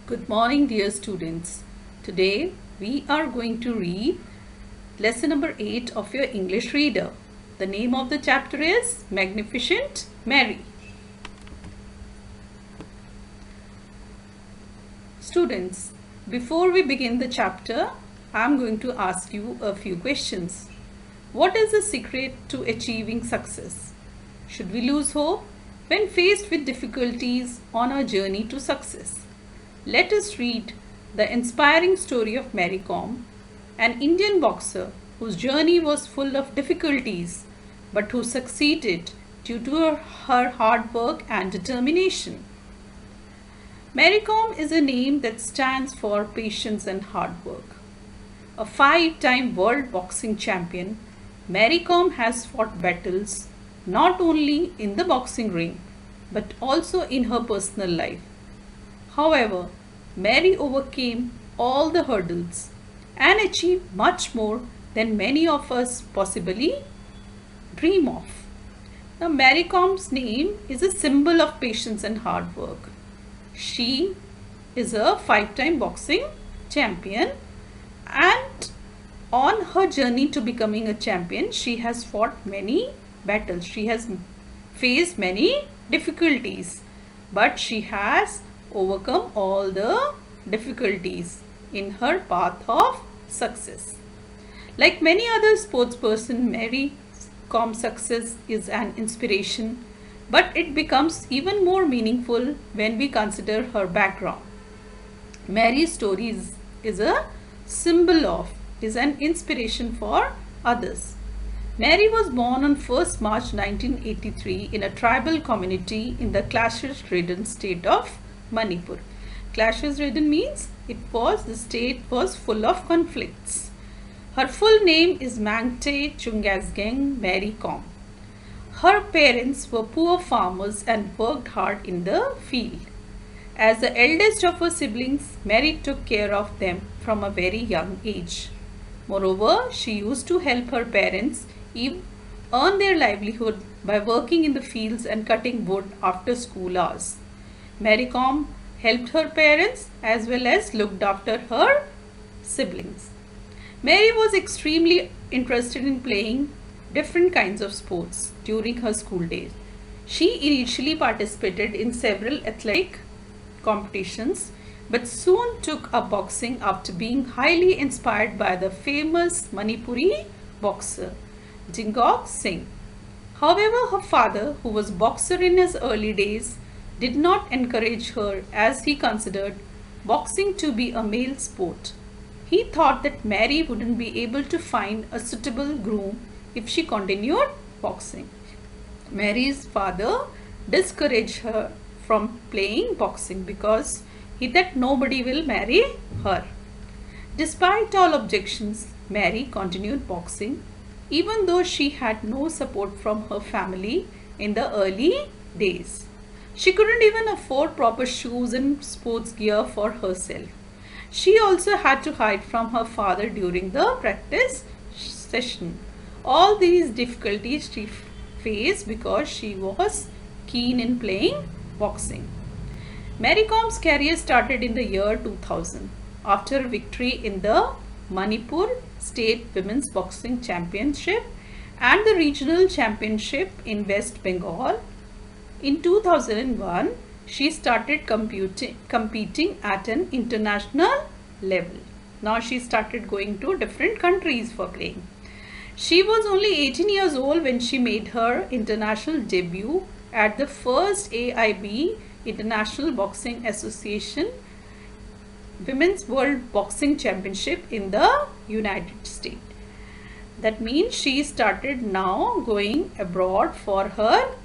Good morning, dear students. Today we are going to read lesson number 8 of your English reader. The name of the chapter is Magnificent Mary. Students, before we begin the chapter, I am going to ask you a few questions. What is the secret to achieving success? Should we lose hope when faced with difficulties on our journey to success? Let us read the inspiring story of Mary Kom, an Indian boxer whose journey was full of difficulties but who succeeded due to her hard work and determination. Mary Kom is a name that stands for patience and hard work. A 5-time world boxing champion, Mary Kom has fought battles not only in the boxing ring but also in her personal life. However, Mary overcame all the hurdles and achieved much more than many of us possibly dream of. Now, Mary Kom's name is a symbol of patience and hard work. She is a 5-time boxing champion, and on her journey to becoming a champion, she has fought many battles. She has faced many difficulties, but she has overcome all the difficulties in her path of success. Like many other sports person, Mary Kom's success is an inspiration, but it becomes even more meaningful when we consider her background. Mary's story is a symbol of, is an inspiration for others. Mary was born on 1st March 1983 in a tribal community in the clashes-ridden state of Manipur. Clashes-ridden means the state was full of conflicts. Her full name is Mangte Chungasgeng Mary Kom. Her parents were poor farmers and worked hard in the field. As the eldest of her siblings, Mary took care of them from a very young age. Moreover, she used to help her parents earn their livelihood by working in the fields and cutting wood after school hours. Mary Kom helped her parents as well as looked after her siblings. Mary was extremely interested in playing different kinds of sports during her school days. She initially participated in several athletic competitions but soon took up boxing after being highly inspired by the famous Manipuri boxer Jingok Singh. However, her father, who was a boxer in his early days, did not encourage her as he considered boxing to be a male sport. He thought that Mary wouldn't be able to find a suitable groom if she continued boxing. Mary's father discouraged her from playing boxing because he thought nobody will marry her. Despite all objections, Mary continued boxing even though she had no support from her family in the early days. She couldn't even afford proper shoes and sports gear for herself. She also had to hide from her father during the practice session. All these difficulties she faced because she was keen in playing boxing. Mary Kom's career started in the year 2000 after a victory in the Manipur State Women's Boxing Championship and the Regional Championship in West Bengal. In 2001, she started competing at an international level. Now she started going to different countries for playing. She was only 18 years old when she made her international debut at the first AIB International Boxing Association Women's World Boxing Championship in the United States. That means she started now going abroad for her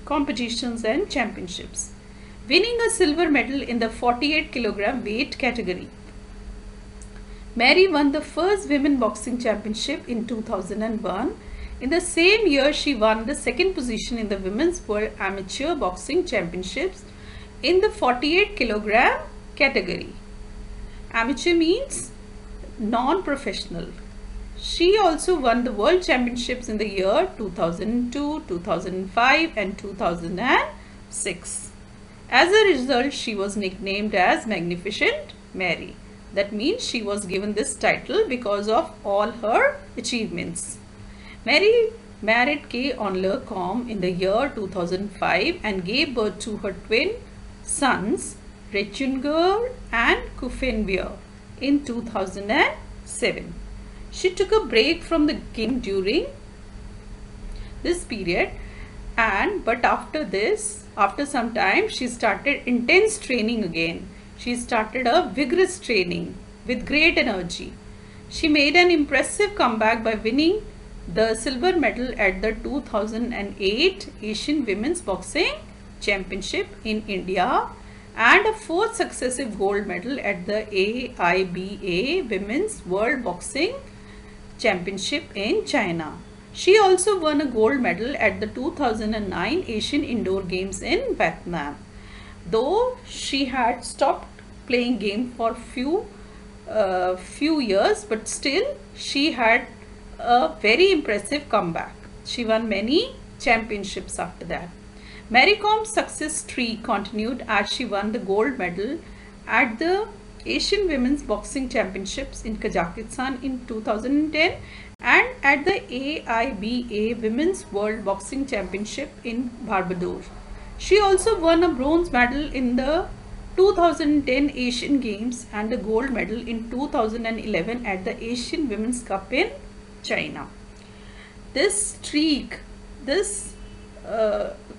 competitions and championships, winning a silver medal in the 48 kilogram weight category. Mary won the first women boxing championship in 2001. In the same year, she won the second position in the Women's World Amateur Boxing Championships in the 48 kilogram category. Amateur means non-professional. She also won the World Championships in the year 2002, 2005 and 2006. As a result, she was nicknamed as Magnificent Mary. That means she was given this title because of all her achievements. Mary married K. Onler Com in the year 2005 and gave birth to her twin sons, Rechunger and Kufenbier, in 2007. She took a break from the game during this period, but after some time, she started intense training again. She started a vigorous training with great energy. She made an impressive comeback by winning the silver medal at the 2008 Asian Women's Boxing Championship in India and a fourth successive gold medal at the AIBA Women's World Boxing Championship in China. She also won a gold medal at the 2009 Asian Indoor Games in Vietnam. Though she had stopped playing game for few years, but still she had a very impressive comeback. She won many championships after that. Mary Com's success streak continued as she won the gold medal at the Asian Women's Boxing Championships in Kazakhstan in 2010 and at the AIBA Women's World Boxing Championship in Barbados. She also won a bronze medal in the 2010 Asian Games and a gold medal in 2011 at the Asian Women's Cup in China. This streak, this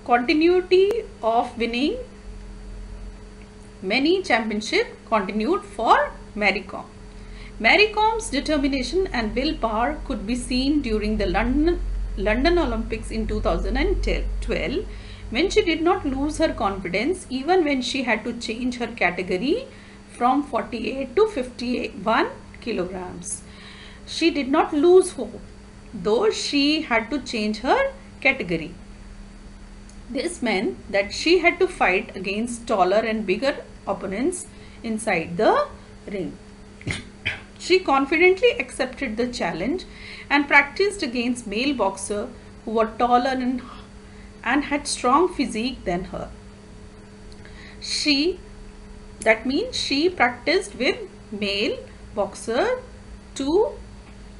continuity of winning many championships continued for Mary Com. Mary Com's determination and willpower could be seen during the London Olympics in 2012 when she did not lose her confidence even when she had to change her category from 48 to 51 kilograms. She did not lose hope, though she had to change her category. This meant that she had to fight against taller and bigger opponents inside the ring. She confidently accepted the challenge and practiced against male boxers who were taller and had strong physique than her. That means she practiced with male boxer to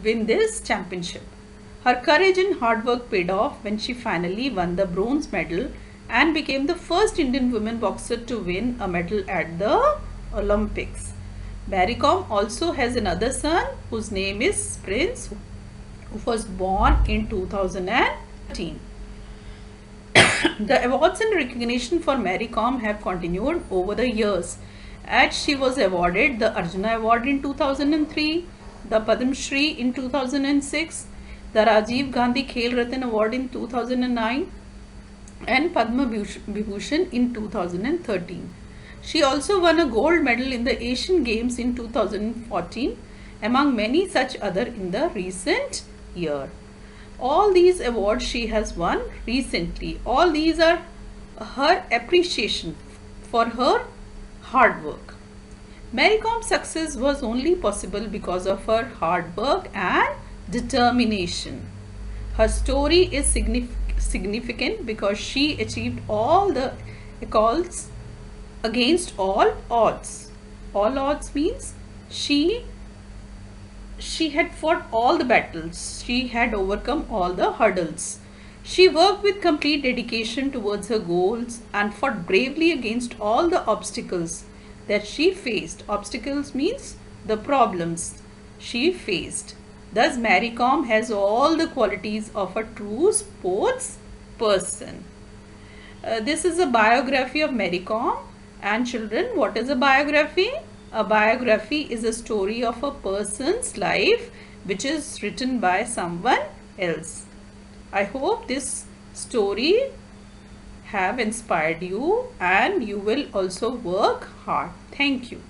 win this championship. Her courage and hard work paid off when she finally won the bronze medal and became the first Indian women boxer to win a medal at the Olympics. Mary Com also has another son whose name is Prince, who was born in 2013. The awards and recognition for Mary Com have continued over the years, as she was awarded the Arjuna Award in 2003, the Padma Shri in 2006, the Rajiv Gandhi Khel Ratan Award in 2009 and Padma Vibhushan in 2013. She also won a gold medal in the Asian Games in 2014 among many such other in the recent year. All these awards she has won recently, all these are her appreciation for her hard work. Mary Com's success was only possible because of her hard work and determination. Her story is significant because she achieved all the accolades against all odds. All odds means she had fought all the battles. She had overcome all the hurdles. She worked with complete dedication towards her goals and fought bravely against all the obstacles that she faced. Obstacles means the problems she faced. Thus, Mary Com has all the qualities of a true sports person. This is a biography of Mary Com. And children, what is a biography? A biography is a story of a person's life which is written by someone else. I hope this story have inspired you and you will also work hard. Thank you.